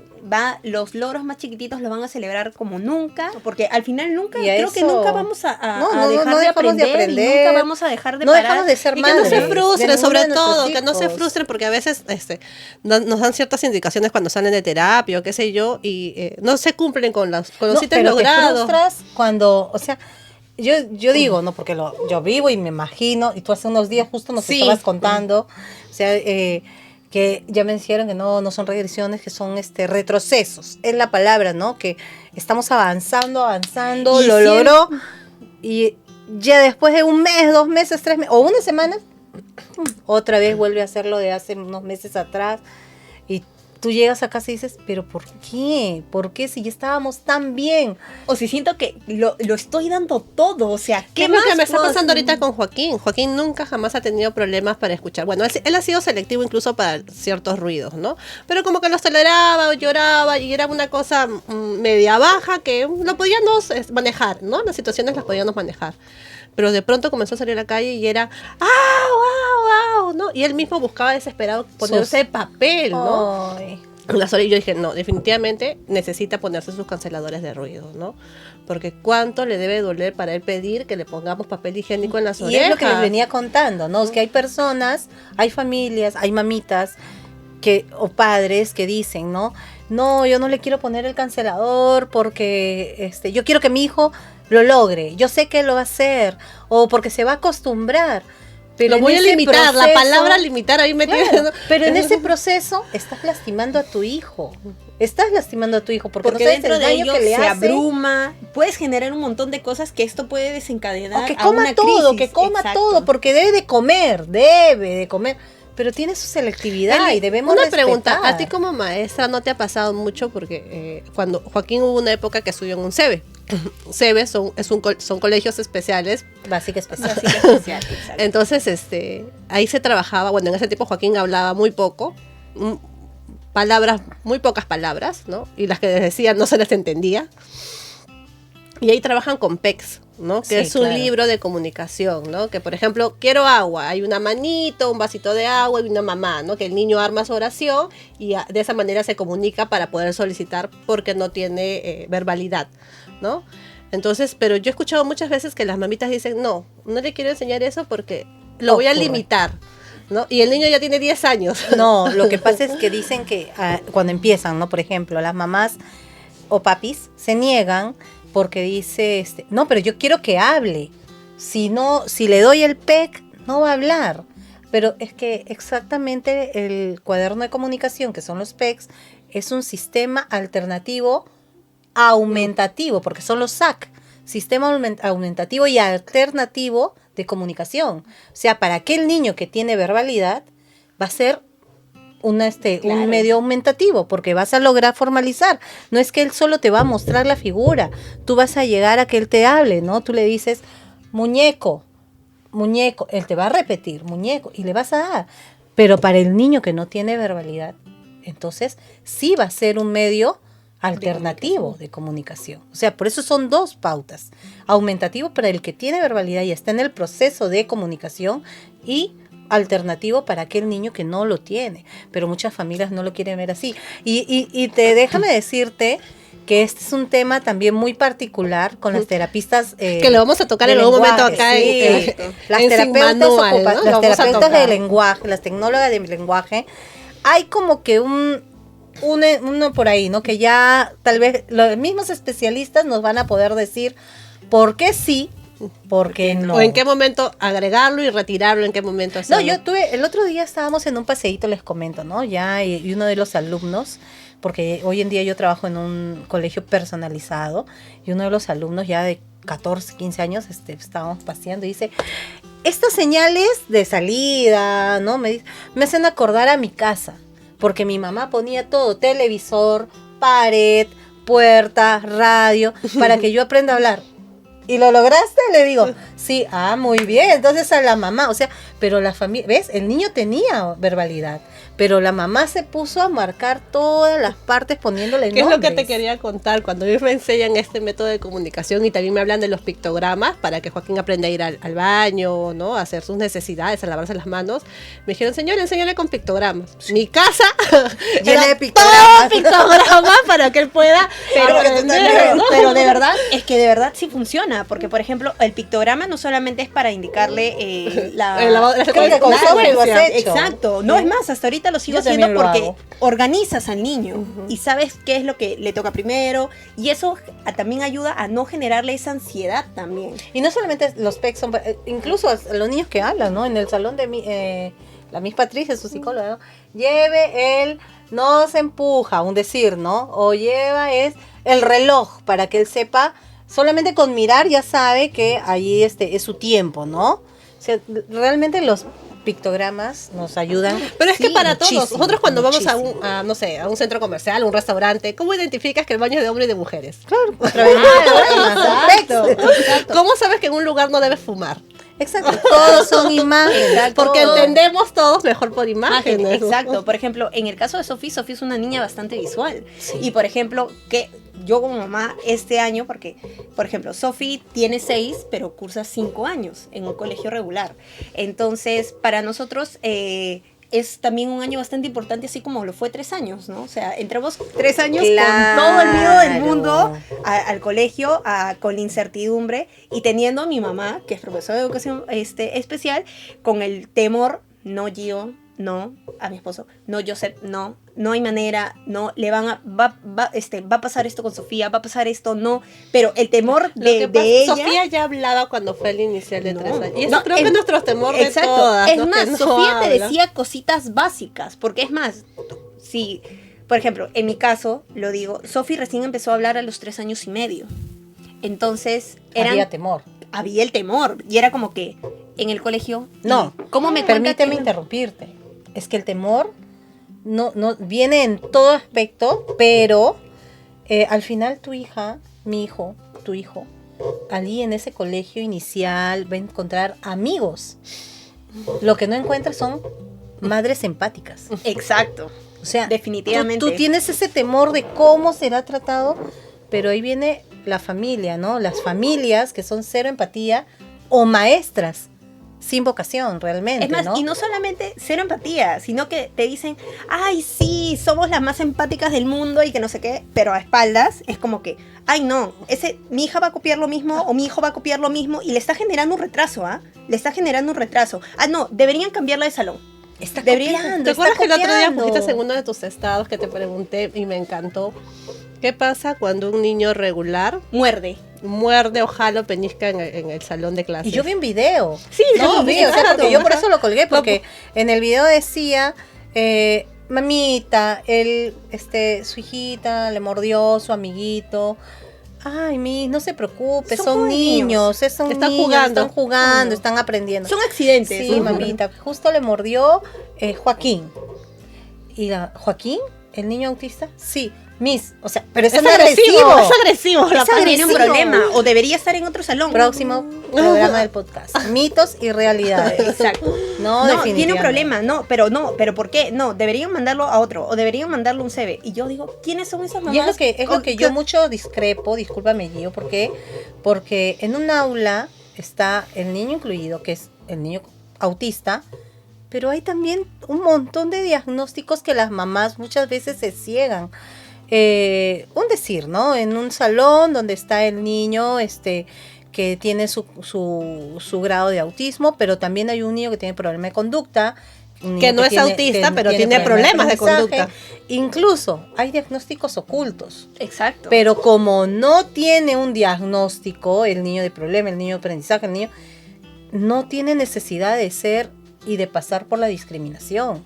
los logros más chiquititos los van a celebrar como nunca, porque al final creo que nunca vamos a dejar de aprender, y nunca vamos a dejar de parar. Dejamos de ser y que no se frustren, sobre todo, que no se frustren, porque a veces nos dan ciertas indicaciones cuando salen de terapia o qué sé yo, y no se cumplen con los ítems logrados. Te frustras cuando, o sea, yo digo, no, porque yo vivo y me imagino, y tú hace unos días justo nos estabas contando, o sea, que ya me dijeron que no son regresiones, que son retrocesos, es la palabra, ¿no? Que estamos avanzando, lo logró, y ya después de un mes, 2 meses, 3 meses, o una semana, otra vez vuelve a hacer lo de hace unos meses atrás, y tú llegas a casa y dices, ¿pero por qué? ¿Por qué si ya estábamos tan bien? O si siento que lo estoy dando todo, o sea, ¿qué más? Es lo que me está pasando ahorita con Joaquín. Joaquín nunca jamás ha tenido problemas para escuchar. Bueno, él ha sido selectivo incluso para ciertos ruidos, ¿no? Pero como que los toleraba o lloraba, y era una cosa media baja que lo podíamos manejar, ¿no? Las situaciones las podíamos manejar. Pero de pronto comenzó a salir a la calle y era ¡ah, wow, wow! ¿no? Y él mismo buscaba desesperado ponerse papel, ¿no? Y yo dije, no, definitivamente necesita ponerse sus canceladores de ruido, ¿no? Porque cuánto le debe doler para él pedir que le pongamos papel higiénico en las orejas. Y es lo que les venía contando, ¿no? Es que hay personas, hay familias, hay mamitas o padres que dicen, ¿no? No, yo no le quiero poner el cancelador porque yo quiero que mi hijo lo logre, yo sé que lo va a hacer, o porque se va a acostumbrar. Pero lo voy a limitar, la palabra limitar ahí me tiene, ¿no? Pero en ese proceso estás lastimando a tu hijo. Porque no sabes dentro el de daño ello que le se hace. abruma, puedes generar un montón de cosas que esto puede desencadenar. O que coma todo, todo, porque debe de comer. Pero tiene su selectividad y debemos respetar. Una pregunta, ¿a ti como maestra no te ha pasado mucho? Porque cuando Joaquín hubo una época que estudió en un CEBE. CEBE son colegios especiales. Básica especial. Entonces, ahí se trabajaba, bueno, en ese tiempo Joaquín hablaba muy poco, muy pocas palabras, ¿no? Y las que les decían no se les entendía. Y ahí trabajan con PECS, ¿no? Que es un libro de comunicación, ¿no? Que, por ejemplo, quiero agua, hay una manito, un vasito de agua y una mamá, ¿no? Que el niño arma su oración y de esa manera se comunica para poder solicitar porque no tiene verbalidad, ¿no? Entonces, pero yo he escuchado muchas veces que las mamitas dicen, no le quiero enseñar eso porque lo voy a limitar, ¿no? Y el niño ya tiene 10 años. No, lo que pasa es que dicen que cuando empiezan, ¿no? Por ejemplo, las mamás o papis se niegan porque dice, no, pero yo quiero que hable. Si le doy el PEC, no va a hablar. Pero es que exactamente el cuaderno de comunicación, que son los PECs, es un sistema alternativo aumentativo, porque son los SAC, sistema aumentativo y alternativo de comunicación. O sea, para aquel niño que tiene verbalidad, va a ser un medio aumentativo, porque vas a lograr formalizar. No es que él solo te va a mostrar la figura, tú vas a llegar a que él te hable, ¿no? Tú le dices, muñeco, él te va a repetir, muñeco, y le vas a dar. Pero para el niño que no tiene verbalidad, entonces sí va a ser un medio alternativo de comunicación. O sea, por eso son dos pautas. Aumentativo para el que tiene verbalidad y está en el proceso de comunicación, y alternativo para aquel niño que no lo tiene. Pero muchas familias no lo quieren ver así. Y déjame decirte que este es un tema también muy particular con las terapistas que lo vamos a tocar en algún momento acá las terapeutas del lenguaje, las tecnólogas del lenguaje. Hay como que uno por ahí, ¿no? Que ya tal vez los mismos especialistas nos van a poder decir por qué sí, por qué no. O en qué momento agregarlo y retirarlo, en qué momento hacerlo. No, el otro día estábamos en un paseíto, les comento, ¿no? Ya, y uno de los alumnos, porque hoy en día yo trabajo en un colegio personalizado, y uno de los alumnos ya de 14, 15 años, estábamos paseando y dice, estas señales de salida, ¿no? Me hacen acordar a mi casa, porque mi mamá ponía todo, televisor, pared, puerta, radio, para que yo aprenda a hablar. ¿Y lo lograste? Le digo, sí, muy bien. Entonces a la mamá, o sea, pero la familia, ¿ves? El niño tenía verbalidad, pero la mamá se puso a marcar todas las partes poniéndole nombres. ¿Qué es lo que te quería contar? Cuando a mí me enseñan este método de comunicación y también me hablan de los pictogramas para que Joaquín aprenda a ir al baño, ¿no? A hacer sus necesidades, a lavarse las manos, me dijeron, señor, enséñale con pictogramas. Mi casa llena de pictogramas. Pictogramas para que él pueda aprender, ¿no? Pero de verdad, es que de verdad sí funciona, porque por ejemplo, el pictograma no solamente es para indicarle exacto, no es más, hasta ahorita lo sigo haciendo porque organizas al niño y sabes qué es lo que le toca primero, y eso también ayuda a no generarle esa ansiedad también. Y no solamente los PEC son, incluso los niños que hablan, ¿no? En el salón de la Miss Patricia, su psicóloga, ¿no? Lleve el, no se empuja, un decir, ¿no? O lleva es el reloj para que él sepa, solamente con mirar ya sabe que ahí es su tiempo, ¿no? O sea, realmente los pictogramas nos ayudan. Pero es que para todos, nosotros cuando vamos a un centro comercial, un restaurante, ¿cómo identificas que el baño es de hombre y de mujeres? Claro, otra vez. Exacto. ¿Cómo sabes que en un lugar no debes fumar? Exacto, todos son imágenes. Porque entendemos todos mejor por imágenes. Exacto, por ejemplo, en el caso de Sofía es una niña bastante visual. Sí. Y por ejemplo, que yo como mamá este año, porque por ejemplo, Sofía tiene 6, pero cursa 5 años en un colegio regular. Entonces, para nosotros es también un año bastante importante, así como lo fue 3 años, ¿no? O sea, entramos 3 años con todo el miedo del mundo al colegio, con la incertidumbre, y teniendo a mi mamá, que es profesora de educación especial, con el temor, no Gio, no, a mi esposo, no Joseph, no hay manera, no, va a pasar esto con Sofía, va a pasar esto, no, pero el temor de ella... Sofía ya hablaba cuando fue el inicial de 3 años, y eso creo que es nuestro temor de todas. Es más, Sofía te decía cositas básicas, porque es más, si, por ejemplo, en mi caso, lo digo, Sofía recién empezó a hablar a los 3 años y medio, entonces había temor. Había el temor, y era como que en el colegio... No, ¿cómo me permíteme interrumpirte? Es que el temor no viene en todo aspecto, pero al final tu hija, mi hijo, tu hijo, allí en ese colegio inicial va a encontrar amigos. Lo que no encuentra son madres empáticas. Exacto. O sea, definitivamente. Tú tienes ese temor de cómo será tratado, pero ahí viene la familia, ¿no? Las familias que son cero empatía o maestras sin vocación realmente, es más, ¿no? Y no solamente cero empatía, sino que te dicen, ay, sí, somos las más empáticas del mundo y que no sé qué, pero a espaldas es como que, ay, no, mi hija va a copiar lo mismo o mi hijo va a copiar lo mismo, y le está generando un retraso, Le está generando un retraso. No, deberían cambiarla de salón. ¿Te acuerdas que el otro día pusiste en uno de tus estados que te pregunté y me encantó? ¿Qué pasa cuando un niño regular muerde o jala o peñisca en el salón de clases? Y yo vi un video. Sí, no, vi, o sea, porque yo por eso lo colgué, porque en el video decía, mamita, su hijita le mordió su amiguito. Ay, no se preocupe, son niños, están jugando, están aprendiendo. Son accidentes. Sí, mamita, justo le mordió Joaquín. ¿Y Joaquín, el niño autista? Sí. Miss, o sea, pero es agresivo. Es agresivo. Tiene un problema. O debería estar en otro salón. Próximo programa del podcast. Mitos y realidades. Exacto. No, tiene un problema. Pero ¿por qué? No, deberían mandarlo a otro. O deberían mandarlo a un CB. Y yo digo, ¿quiénes son esas mamás? Y es lo que yo mucho discrepo, discúlpame, Gio, ¿por qué? Porque en un aula está el niño incluido, que es el niño autista, pero hay también un montón de diagnósticos que las mamás muchas veces se ciegan. Un decir, ¿no? En un salón donde está el niño que tiene su grado de autismo, pero también hay un niño que tiene problema de conducta. Que no es autista, pero tiene problemas de conducta. Incluso hay diagnósticos ocultos. Exacto. Pero como no tiene un diagnóstico, el niño de problema, el niño de aprendizaje, el niño no tiene necesidad de ser y de pasar por la discriminación.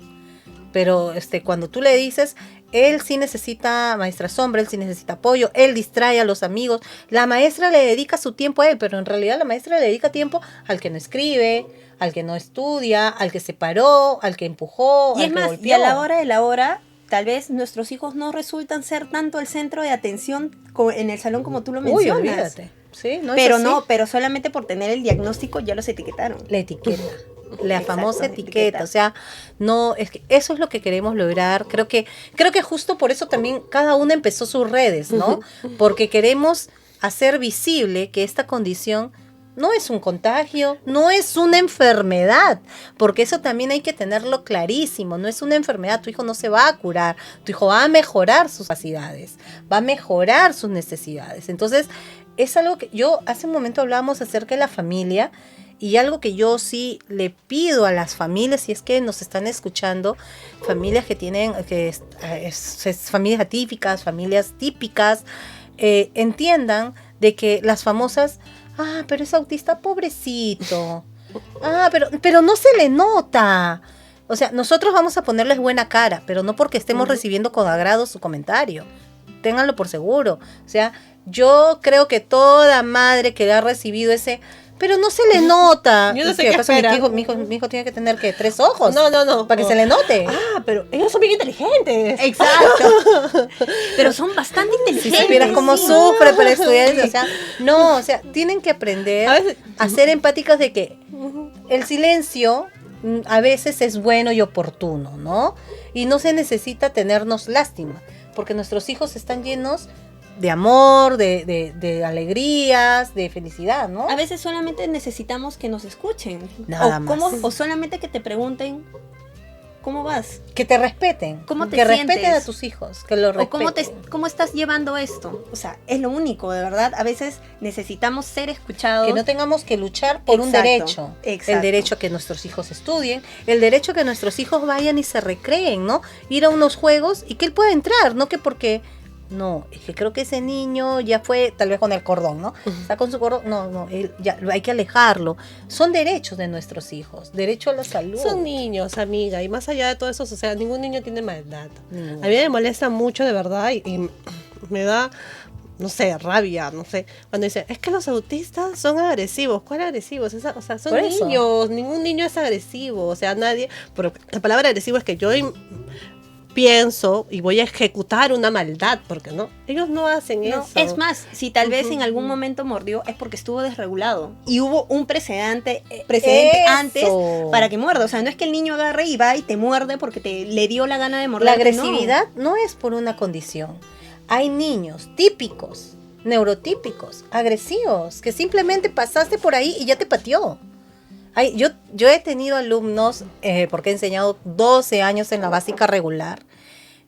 Pero cuando tú le dices, él sí necesita maestra sombra, él sí necesita apoyo, él distrae a los amigos, la maestra le dedica su tiempo a él, pero en realidad la maestra le dedica tiempo al que no escribe, al que no estudia, al que se paró, al que empujó, y al es que más, golpeó. Y a la hora de la hora, tal vez nuestros hijos no resultan ser tanto el centro de atención en el salón como tú lo mencionas. Uy, olvídate. Sí, no pero es así. pero solamente por tener el diagnóstico ya los etiquetaron. La etiqueta. La Exacto, famosa etiqueta, o sea, no, es que eso es lo que queremos lograr. Creo que justo por eso también cada uno empezó sus redes, ¿no? Porque queremos hacer visible que esta condición no es un contagio, no es una enfermedad, porque eso también hay que tenerlo clarísimo, no es una enfermedad, tu hijo no se va a curar, tu hijo va a mejorar sus capacidades, va a mejorar sus necesidades. Entonces, es algo que yo hace un momento hablábamos acerca de la familia. Y algo que yo sí le pido a las familias, si es que nos están escuchando, familias que tienen, familias atípicas, familias típicas, entiendan de que las famosas, pero es autista, pobrecito, pero no se le nota. O sea, nosotros vamos a ponerles buena cara, pero no porque estemos recibiendo con agrado su comentario. Ténganlo por seguro. O sea, yo creo que toda madre que ha recibido ese... Pero no se le nota. Yo no sé qué espera. Mi hijo tiene que tener, ¿qué? 3 ojos. No. Para que se le note. Pero ellos son bien inteligentes. Exacto. Pero son bastante inteligentes. Si supieras cómo sufre para estudiar eso. O sea, tienen que aprender a ser empáticas de que el silencio a veces es bueno y oportuno, ¿no? Y no se necesita tenernos lástima, porque nuestros hijos están llenos de amor, de alegrías, de felicidad, ¿no? A veces solamente necesitamos que nos escuchen. Nada más. O solamente que te pregunten, ¿cómo vas? Que te respeten. ¿Cómo te que sientes? Respeten a tus hijos, que lo respeten. O cómo estás llevando esto. O sea, es lo único, de verdad. A veces necesitamos ser escuchados. Que no tengamos que luchar por un derecho. Exacto. El derecho a que nuestros hijos estudien, el derecho a que nuestros hijos vayan y se recreen, ¿no? Ir a unos juegos y que él pueda entrar, no que porque... No, es que creo que ese niño ya fue, tal vez con el cordón, ¿no? Está con su cordón, no, él ya hay que alejarlo. Son derechos de nuestros hijos, derecho a la salud. Son niños, amiga, y más allá de todo eso, o sea, ningún niño tiene maldad. A mí me molesta mucho, de verdad, y me da, no sé, rabia, no sé, cuando dice, es que los autistas son agresivos. ¿Cuál agresivos? O sea, son niños, ningún niño es agresivo, o sea, nadie, pero la palabra agresivo es que yo pienso y voy a ejecutar una maldad, porque no, ellos no hacen eso. Es más, si tal vez en algún momento mordió, es porque estuvo desregulado y hubo un precedente antes para que muerda. O sea, no es que el niño agarre y va y te muerde porque le dio la gana de morder. La agresividad no es por una condición. Hay niños típicos, neurotípicos, agresivos, que simplemente pasaste por ahí y ya te pateó. Yo he tenido alumnos, porque he enseñado 12 años en la básica regular,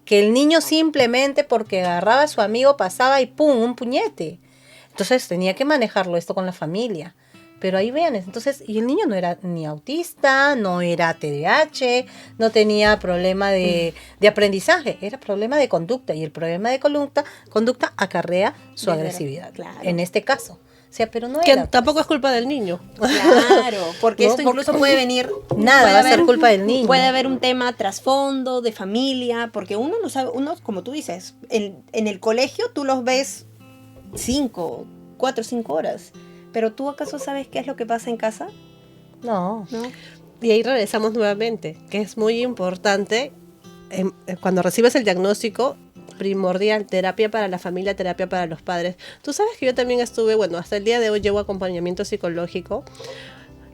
que el niño simplemente porque agarraba a su amigo pasaba y ¡pum! Un puñete. Entonces tenía que manejarlo esto con la familia. Pero ahí vean, entonces, y el niño no era ni autista, no era TDAH, no tenía problema de aprendizaje, era problema de conducta. Y el problema de conducta acarrea su agresividad, claro. En este caso. O sea, pero no que era. Tampoco es culpa del niño. Claro, porque esto incluso puede venir... Nada va a ser culpa del niño. Puede haber un tema trasfondo, de familia, porque uno no sabe, como tú dices, en el colegio tú los ves 4 o 5 horas, pero ¿tú acaso sabes qué es lo que pasa en casa? No. Y ahí regresamos nuevamente, que es muy importante cuando recibes el diagnóstico, primordial, terapia para la familia, terapia para los padres. Tú sabes que yo también estuve, bueno, hasta el día de hoy llevo acompañamiento psicológico.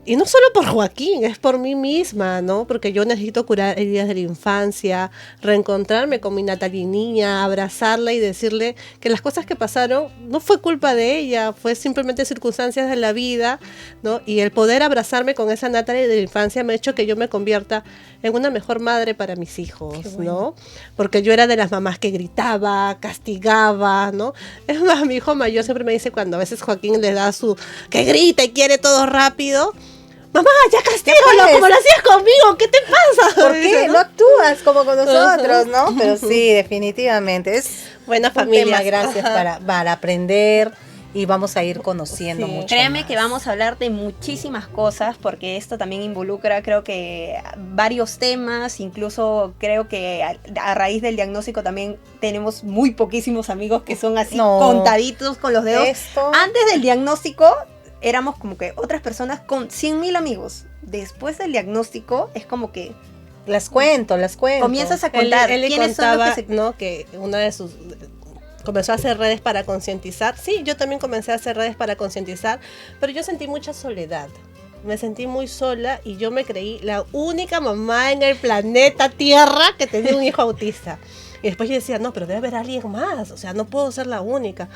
Y no solo por Joaquín, es por mí misma, ¿no? Porque yo necesito curar heridas de la infancia, reencontrarme con mi Natalie niña, abrazarla y decirle que las cosas que pasaron no fue culpa de ella, fue simplemente circunstancias de la vida, ¿no? Y el poder abrazarme con esa Natalie de la infancia me ha hecho que yo me convierta en una mejor madre para mis hijos, ¿no? Porque yo era de las mamás que gritaba, castigaba, ¿no? Es más, mi hijo mayor siempre me dice cuando a veces Joaquín le da que grita y quiere todo rápido. Mamá, ya castígalo como lo hacías conmigo, ¿qué te pasa? ¿Por qué? No actúas como con nosotros, ¿no? Pero sí, definitivamente es buena un familia. tema, gracias, para aprender y vamos a ir conociendo mucho Créeme más. que vamos a hablar de muchísimas cosas porque esto también involucra, creo que, varios temas. Incluso creo que a raíz del diagnóstico también tenemos muy poquísimos amigos que son así contaditos con los dedos. Antes del diagnóstico éramos como que otras personas con 100,000 amigos. Después del diagnóstico es como que Las cuento. comienzas a contar Él quiénes son los que ¿no? Que una de sus... comenzó a hacer redes para concientizar. Sí, yo también comencé a hacer redes para concientizar, pero yo sentí mucha soledad. Me sentí muy sola y yo me creí la única mamá en el planeta Tierra que tenía un hijo autista. Y después yo decía, no, pero debe haber alguien más, o sea, no puedo ser la única.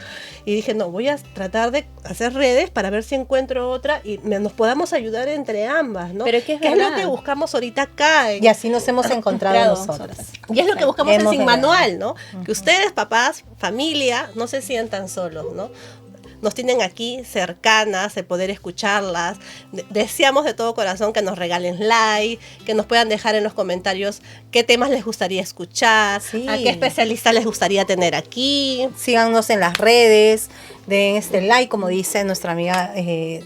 Y dije, no, voy a tratar de hacer redes para ver si encuentro otra y nos podamos ayudar entre ambas, ¿no? Pero ¿qué es lo que buscamos ahorita acá? Y así nos hemos encontrado nosotras. Y es lo que buscamos en Hemos Sin logrado. Manual, ¿no? Que ustedes, papás, familia, no se sientan solos, ¿no? Nos tienen aquí cercanas, de poder escucharlas. Deseamos de todo corazón que nos regalen like, que nos puedan dejar en los comentarios qué temas les gustaría escuchar, Sí. a qué especialistas les gustaría tener aquí. Síganos en las redes, den este like, como dice nuestra amiga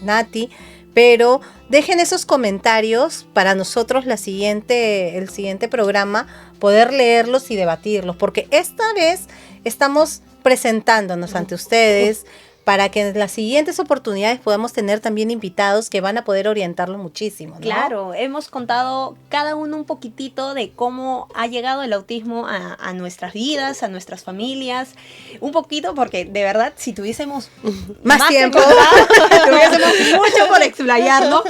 Nati, pero dejen esos comentarios para nosotros el siguiente programa, poder leerlos y debatirlos, porque esta vez estamos presentándonos ante ustedes para que en las siguientes oportunidades podamos tener también invitados que van a poder orientarlos muchísimo, ¿no? Claro, hemos contado cada uno un poquitito de cómo ha llegado el autismo a nuestras vidas, a nuestras familias. Un poquito porque, de verdad, si tuviésemos Más tiempo, que contar, tuviésemos mucho por explayarnos,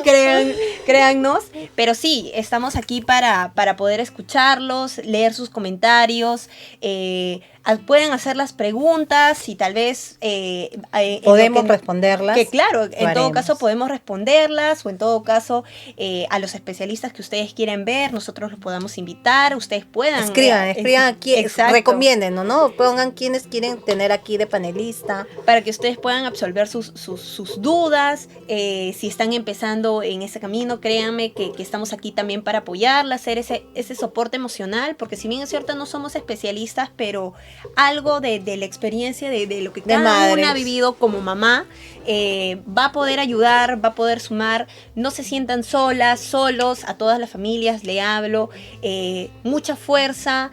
créannos. Pero sí, estamos aquí para poder escucharlos, leer sus comentarios, pueden hacer las preguntas y tal vez podemos responderlas. Que claro, en todo haremos. caso podemos responderlas o en todo caso a los especialistas que ustedes quieren ver, nosotros los podamos invitar, ustedes puedan. Escriban aquí, exacto, recomienden, ¿no? Pongan quienes quieren tener aquí de panelista. para que ustedes puedan absolver sus dudas. Si están empezando en ese camino, créanme que estamos aquí también para apoyarla, hacer ese soporte emocional, porque si bien es cierto no somos especialistas, pero algo de la experiencia de lo que cada una ha vivido como mamá va a poder ayudar, va a poder sumar. No se sientan solos, a todas las familias le hablo, mucha fuerza,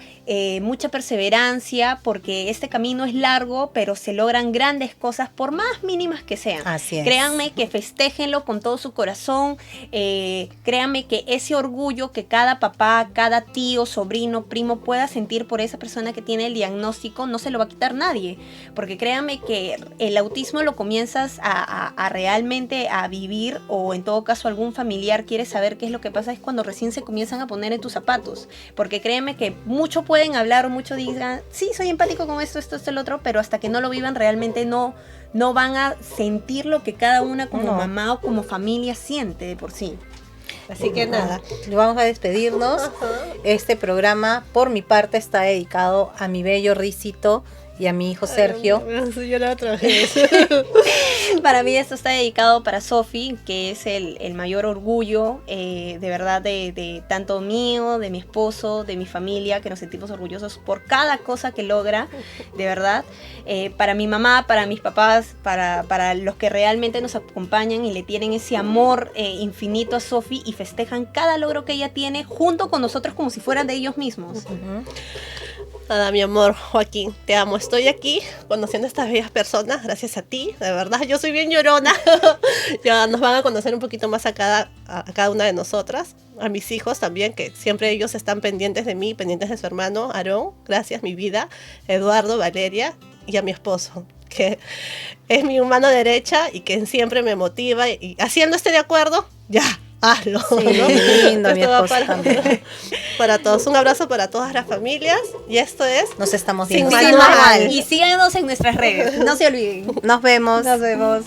mucha perseverancia, porque este camino es largo, pero se logran grandes cosas por más mínimas que sean. Así es. Créanme que festéjenlo con todo su corazón, créanme que ese orgullo que cada papá, cada tío, sobrino, primo pueda sentir por esa persona que tiene el diagnóstico, no se lo va a quitar nadie, porque créanme que el autismo lo comienzas a realmente a vivir, o en todo caso algún familiar quiere saber qué es lo que pasa, es cuando recién se comienzan a poner en tus zapatos, porque créanme que mucho pueden hablar o mucho digan, sí, soy empático con esto, el otro, pero hasta que no lo vivan realmente no van a sentir lo que cada una como mamá o como familia siente de por sí. Así que nada, vamos a despedirnos. Este programa, por mi parte, está dedicado a mi bello Ricito y a mi hijo Sergio. Para mí esto está dedicado para Sofi, que es el mayor orgullo, de verdad, de tanto mío, de mi esposo, de mi familia, que nos sentimos orgullosos por cada cosa que logra, de verdad. Para mi mamá, para mis papás, para los que realmente nos acompañan y le tienen ese amor infinito a Sofi y festejan cada logro que ella tiene junto con nosotros como si fueran de ellos mismos. Nada, mi amor, Joaquín, te amo. Estoy aquí conociendo a estas bellas personas gracias a ti. De verdad, yo soy bien llorona. Ya nos van a conocer un poquito más a cada una de nosotras. A mis hijos también, que siempre ellos están pendientes de mí, pendientes de su hermano, Aarón. Gracias, mi vida. Eduardo, Valeria y a mi esposo, que es mi mano derecha y que siempre me motiva. Y así él no esté de acuerdo, ya, hazlo. Sí, ¿no? lindo, mi Esto va esposo también. para todos. Un abrazo para todas las familias. Y esto es Nos estamos Sin viendo. Manual. Y síganos en nuestras redes, no se olviden. Nos vemos. Nos vemos.